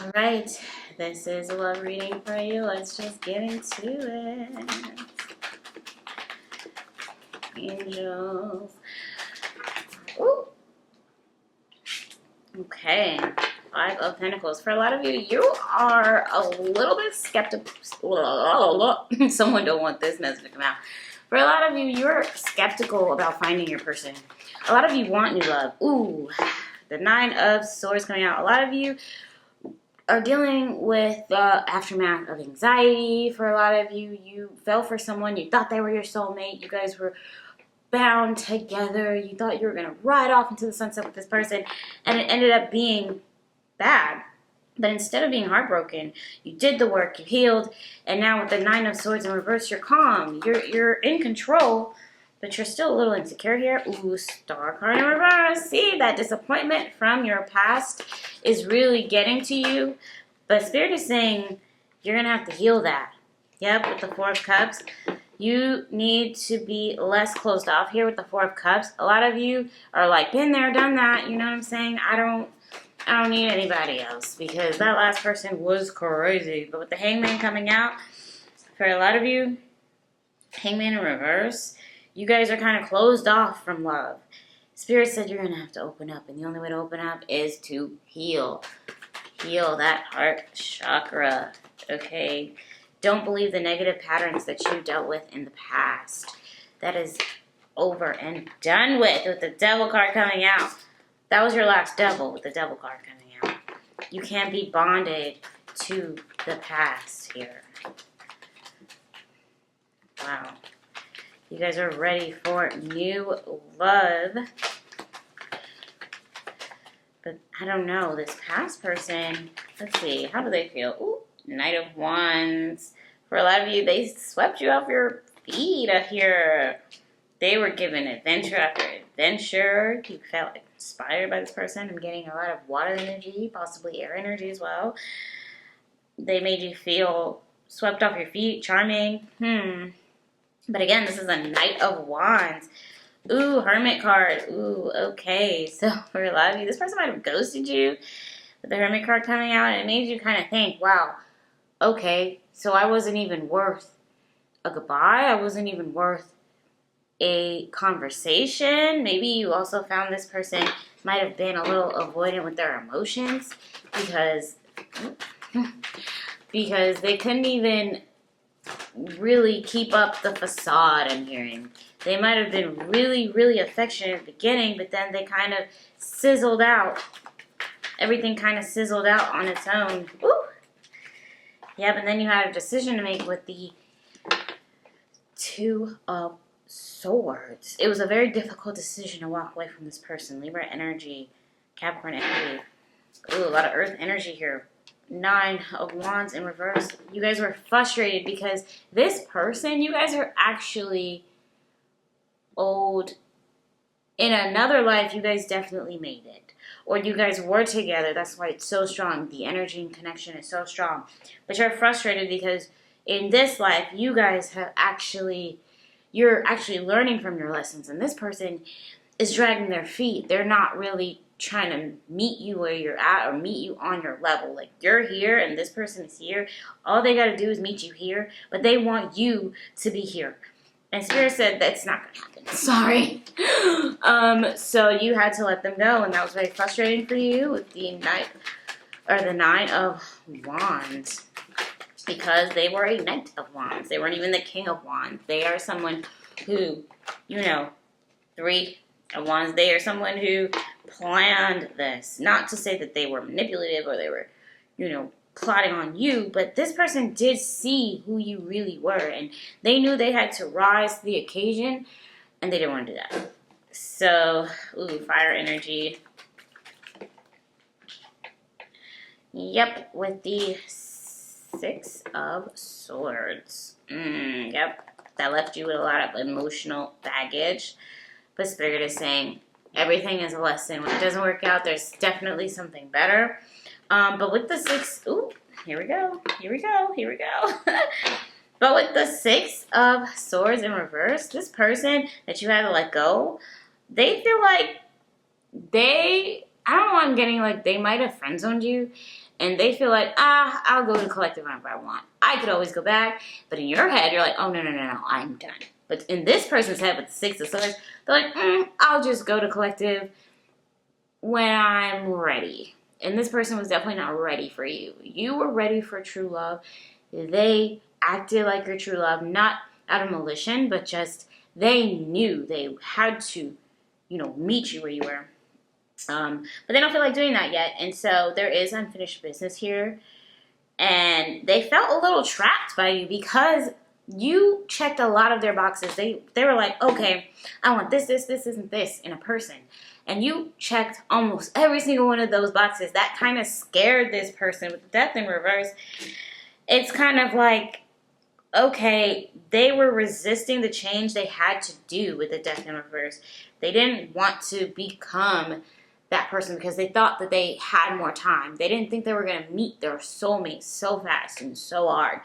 All right, this is a love reading for you. Let's just get into it. Angels. Ooh. Okay, Five of Pentacles. For a lot of you, you are a little bit skeptical. Someone don't want this message to come out. For a lot of you, you're skeptical about finding your person. A lot of you want new love. Ooh, the Nine of Swords coming out. A lot of you are dealing with the aftermath of anxiety. For a lot of you, you fell for someone. You thought they were your soulmate. You guys were bound together. You thought you were going to ride off into the sunset with this person, and it ended up being bad. But instead of being heartbroken, you did the work, you healed, and now with the Nine of Swords in reverse, you're calm. You're in control, but you're still a little insecure here. Ooh, Star card in reverse. See, that disappointment from your past is really getting to you, but Spirit is saying you're going to have to heal that. Yep, with the Four of Cups. You need to be less closed off here with the Four of Cups. A lot of you are like, been there, done that. You know what I'm saying? I don't need anybody else because that last person was crazy. But with the Hangman coming out, for a lot of you, Hangman in reverse, you guys are kind of closed off from love. Spirit said you're going to have to open up, and the only way to open up is to heal. Heal that heart chakra, okay? Don't believe the negative patterns that you dealt with in the past. That is over and done with the Devil card coming out. That was your last devil with the Devil card coming out. You can't be bonded to the past here. Wow. You guys are ready for new love. But I don't know. This past person, let's see. How do they feel? Ooh, Knight of Wands. For a lot of you, they swept you off your feet here. They were given adventure after adventure. You felt inspired by this person. I'm getting a lot of water energy, possibly air energy as well. They made you feel swept off your feet, charming. But again, this is a Knight of Wands. Ooh, Hermit card. Ooh, okay. So for a lot of you, this person might have ghosted you with the Hermit card coming out, and it made you kind of think, wow, okay, so I wasn't even worth a goodbye. I wasn't even worth a conversation. Maybe you also found this person might have been a little avoidant with their emotions because they couldn't even really keep up the facade, I'm hearing. They might have been really, really affectionate at the beginning, but then they kind of sizzled out. Everything kind of sizzled out on its own. Woo! Yep, and then you had a decision to make with the Two of Swords. It was a very difficult decision to walk away from this person. Libra energy, Capricorn energy. Ooh, a lot of Earth energy here. Nine of Wands in reverse. You guys were frustrated because this person, you guys are actually old. In another life, you guys definitely made it. Or you guys were together. That's why it's so strong. The energy and connection is so strong. But you're frustrated because in this life, you guys have you're actually learning from your lessons. And this person is dragging their feet. They're not really trying to meet you where you're at or meet you on your level. Like, you're here and this person is here. All they got to do is meet you here. But they want you to be here. And Spirit said that's not going to happen. Sorry. So you had to let them go, and that was very frustrating for you with the Nine of Wands, because they were a Knight of Wands. They weren't even the King of Wands. They are someone who, Three of Wands. They are someone who planned this. Not to say that they were manipulative or they were, plotting on you, but this person did see who you really were, and they knew they had to rise to the occasion, and they didn't want to do that. So, ooh, fire energy. Yep, with the Six of Swords. Yep, that left you with a lot of emotional baggage, but Spirit is saying everything is a lesson. When it doesn't work out, there's definitely something better. But with the here we go. But with the Six of Swords in reverse, this person that you had to let go, they feel like I don't know why I'm getting like they might have friend zoned you. And they feel like, I'll go to the collective whenever I want. I could always go back. But in your head, you're like, oh, no, I'm done. But in this person's head with the Six of Swords, they're like, I'll just go to collective when I'm ready. And this person was definitely not ready for you. You were ready for true love. They acted like your true love, not out of malicious, but just they knew they had to, meet you where you were. But they don't feel like doing that yet. And so there is unfinished business here. And they felt a little trapped by you because you checked a lot of their boxes. They were like, okay, I want this, and this in a person. And you checked almost every single one of those boxes. That kind of scared this person with the Death in reverse. It's kind of like, okay, they were resisting the change they had to do with the Death in reverse. They didn't want to become that person because they thought that they had more time. They didn't think they were going to meet their soulmate so fast and so hard.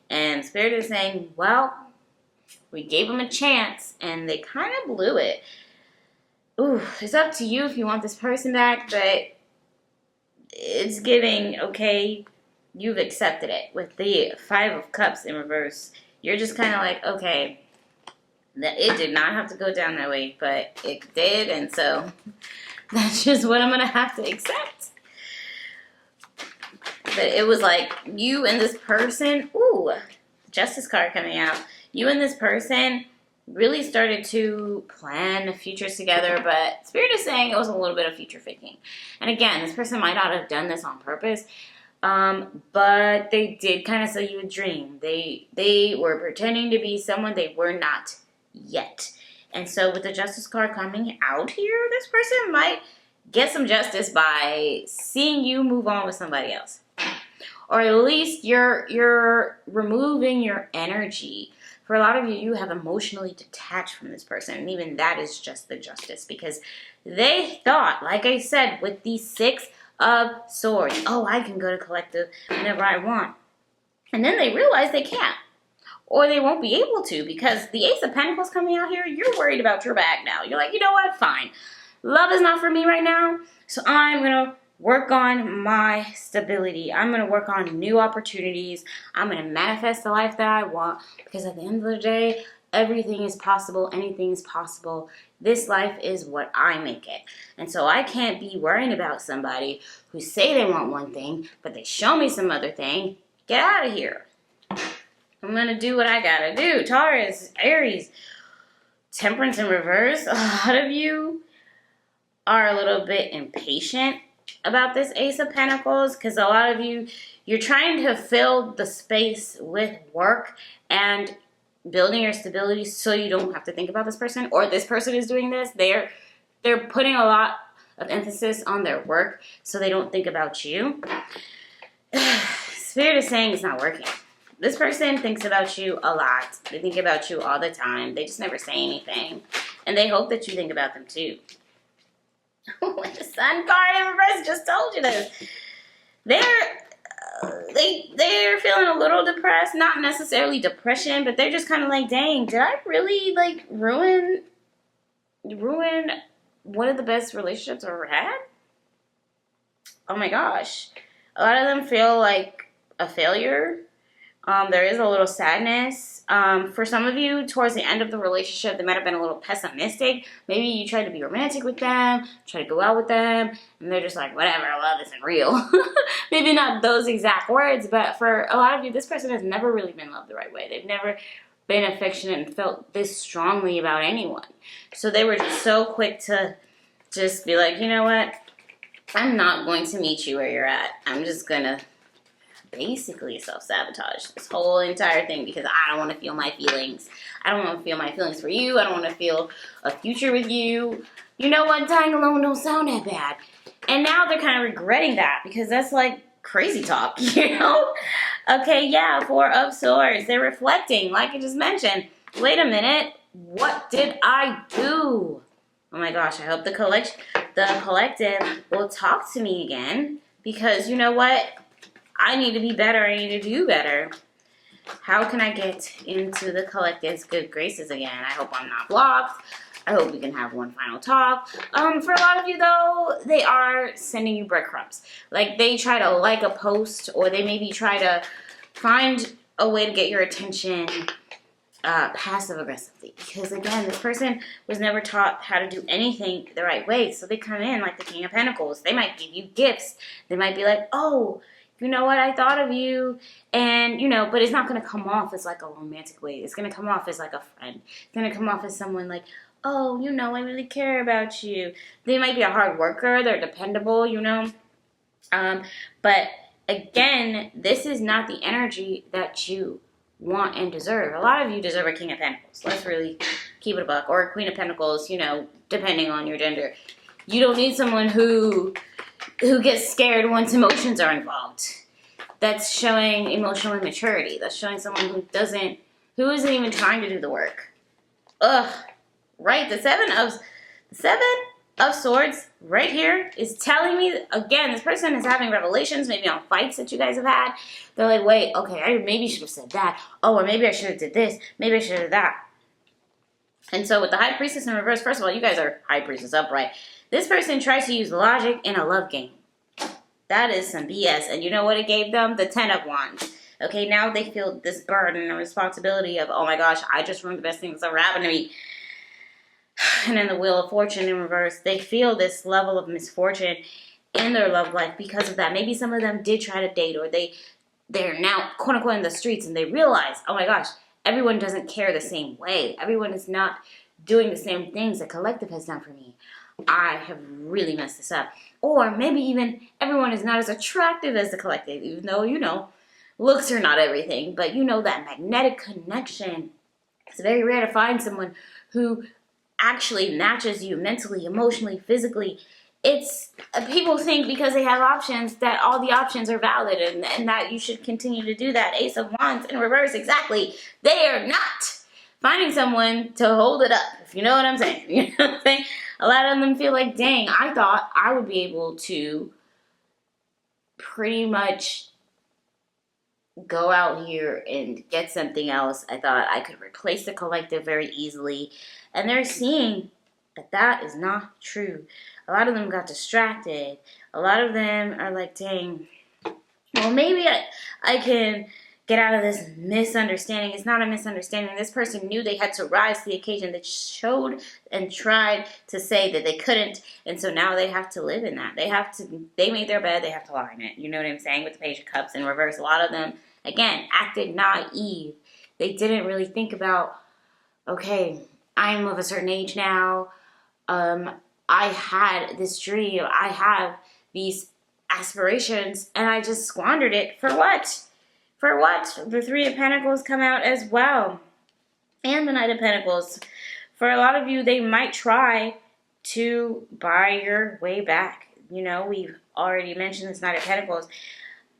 And Spirit is saying, well, we gave them a chance and they kind of blew it. Ooh, it's up to you if you want this person back, but it's giving, okay, you've accepted it. With the Five of Cups in reverse, you're just kind of like, okay, it did not have to go down that way, but it did, and so that's just what I'm going to have to accept. But it was like you and this person, ooh, Justice card coming out. You and this person really started to plan futures together, but Spirit is saying it was a little bit of future faking. And again, this person might not have done this on purpose, but they did kind of sell you a dream. They were pretending to be someone they were not yet. And so with the Justice card coming out here, this person might get some justice by seeing you move on with somebody else. Or at least you're removing your energy. For a lot of you, you have emotionally detached from this person. And even that is just the justice. Because they thought, like I said, with the Six of Swords, oh, I can go to collective whenever I want. And then they realize they can't. Or they won't be able to. Because the Ace of Pentacles coming out here, you're worried about your bag now. You're like, you know what? Fine. Love is not for me right now. So I'm going to work on my stability. I'm going to work on new opportunities. I'm going to manifest the life that I want. Because at the end of the day, everything is possible. Anything is possible. This life is what I make it. And so I can't be worrying about somebody who say they want one thing, but they show me some other thing. Get out of here. I'm going to do what I got to do. Taurus, Aries, Temperance in reverse. A lot of you are a little bit impatient about this Ace of Pentacles because a lot of you, you're trying to fill the space with work and building your stability so you don't have to think about this person, or this person is doing this. They're putting a lot of emphasis on their work so they don't think about you. Spirit is saying it's not working. This person thinks about you a lot. They think about you all the time. They just never say anything. And they hope that you think about them too. The Sun card in reverse just told you this. They're feeling a little depressed. Not necessarily depression, but they're just kind of like, dang, did I really like ruin one of the best relationships I've ever had? Oh my gosh. A lot of them feel like a failure. There is a little sadness. For some of you, towards the end of the relationship, they might have been a little pessimistic. Maybe you tried to be romantic with them, try to go out with them, and they're just like, whatever, love isn't real. Maybe not those exact words, but for a lot of you, this person has never really been loved the right way. They've never been affectionate and felt this strongly about anyone. So they were just so quick to just be like, you know what? I'm not going to meet you where you're at. I'm just going to basically self-sabotage this whole entire thing because I don't want to feel my feelings. I don't want to feel my feelings for you. I don't want to feel a future with you. You know what? Dying alone don't sound that bad. And now they're kind of regretting that because that's like crazy talk, you know? Okay, yeah, Four of Swords. They're reflecting, like I just mentioned. Wait a minute. What did I do? Oh my gosh, I hope the collective will talk to me again because you know what? I need to be better. I need to do better. How can I get into the collective's good graces again? I hope I'm not blocked. I hope we can have one final talk. For a lot of you though, they are sending you breadcrumbs. Like they try to like a post, or they maybe try to find a way to get your attention passive aggressively. Because again, this person was never taught how to do anything the right way. So they come in like the King of Pentacles. They might give you gifts. They might be like, oh, you know what, I thought of you. And, you know, but it's not going to come off as like a romantic way. It's going to come off as like a friend. It's going to come off as someone like, oh, you know, I really care about you. They might be a hard worker. They're dependable, you know. But again, this is not the energy that you want and deserve. A lot of you deserve a King of Pentacles. Let's really keep it a buck. Or a Queen of Pentacles, you know, depending on your gender. You don't need someone who gets scared once emotions are involved. That's showing emotional immaturity. That's showing someone who isn't even trying to do the work. Ugh. Right? The seven of Swords right here is telling me, again, this person is having revelations, maybe on fights that you guys have had. They're like, wait, okay, I maybe should have said that. Oh, or maybe I should have did this. Maybe I should have did that. And so with the High Priestess in reverse, first of all, you guys are High Priestess upright. This person tries to use logic in a love game. That is some BS. And you know what it gave them? The 10 of Wands. Okay, now they feel this burden and responsibility of, oh my gosh, I just ruined the best thing that's ever happened to me. And then the Wheel of Fortune in reverse, they feel this level of misfortune in their love life because of that. Maybe some of them did try to date, or they're now quote unquote in the streets, and they realize, oh my gosh, everyone doesn't care the same way. Everyone is not doing the same things the collective has done for me. I have really messed this up. Or maybe even everyone is not as attractive as the collective, even though, you know, looks are not everything. But you know, that magnetic connection. It's very rare to find someone who actually matches you mentally, emotionally, physically. It's people think because they have options that all the options are valid, and that you should continue to do that. Ace of Wands in reverse, exactly. They are not finding someone to hold it up, if you know what I'm saying. You know what I'm saying? A lot of them feel like, dang, I thought I would be able to pretty much go out here and get something else. I thought I could replace the collective very easily. And they're seeing that that is not true. A lot of them got distracted. A lot of them are like, dang, well, maybe I can get out of this misunderstanding. It's not a misunderstanding. This person knew they had to rise to the occasion. They showed and tried to say that they couldn't. And so now they have to live in that. They made their bed. They have to lie in it. You know what I'm saying? With the Page of Cups in reverse. A lot of them, again, acted naive. They didn't really think about, okay, I'm of a certain age now. I had this dream. I have these aspirations, and I just squandered it. For what? For what? The Three of Pentacles come out as well. And the Knight of Pentacles. For a lot of you, they might try to buy your way back. You know, we've already mentioned this Knight of Pentacles.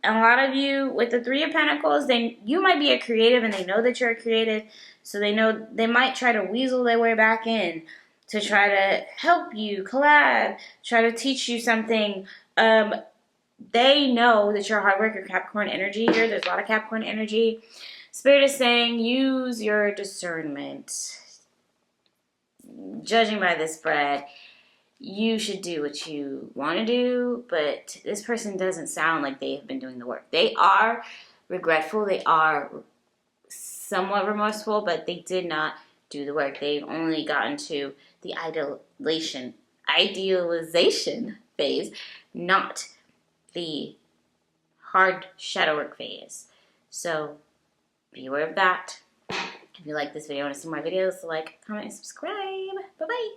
And a lot of you, with the Three of Pentacles, you might be a creative, and they know that you're a creative. So they know they might try to weasel their way back in to try to help you, collab, try to teach you something. They know that you're a hard worker, Capricorn energy here. There's a lot of Capricorn energy. Spirit is saying use your discernment. Judging by this spread, you should do what you want to do, but this person doesn't sound like they have been doing the work. They are regretful. They are somewhat remorseful, but they did not do the work. They've only gotten to the idealization phase, not the hard shadow work phase. So be aware of that. If you like this video and want to see more videos, like, comment, and subscribe. Bye-bye.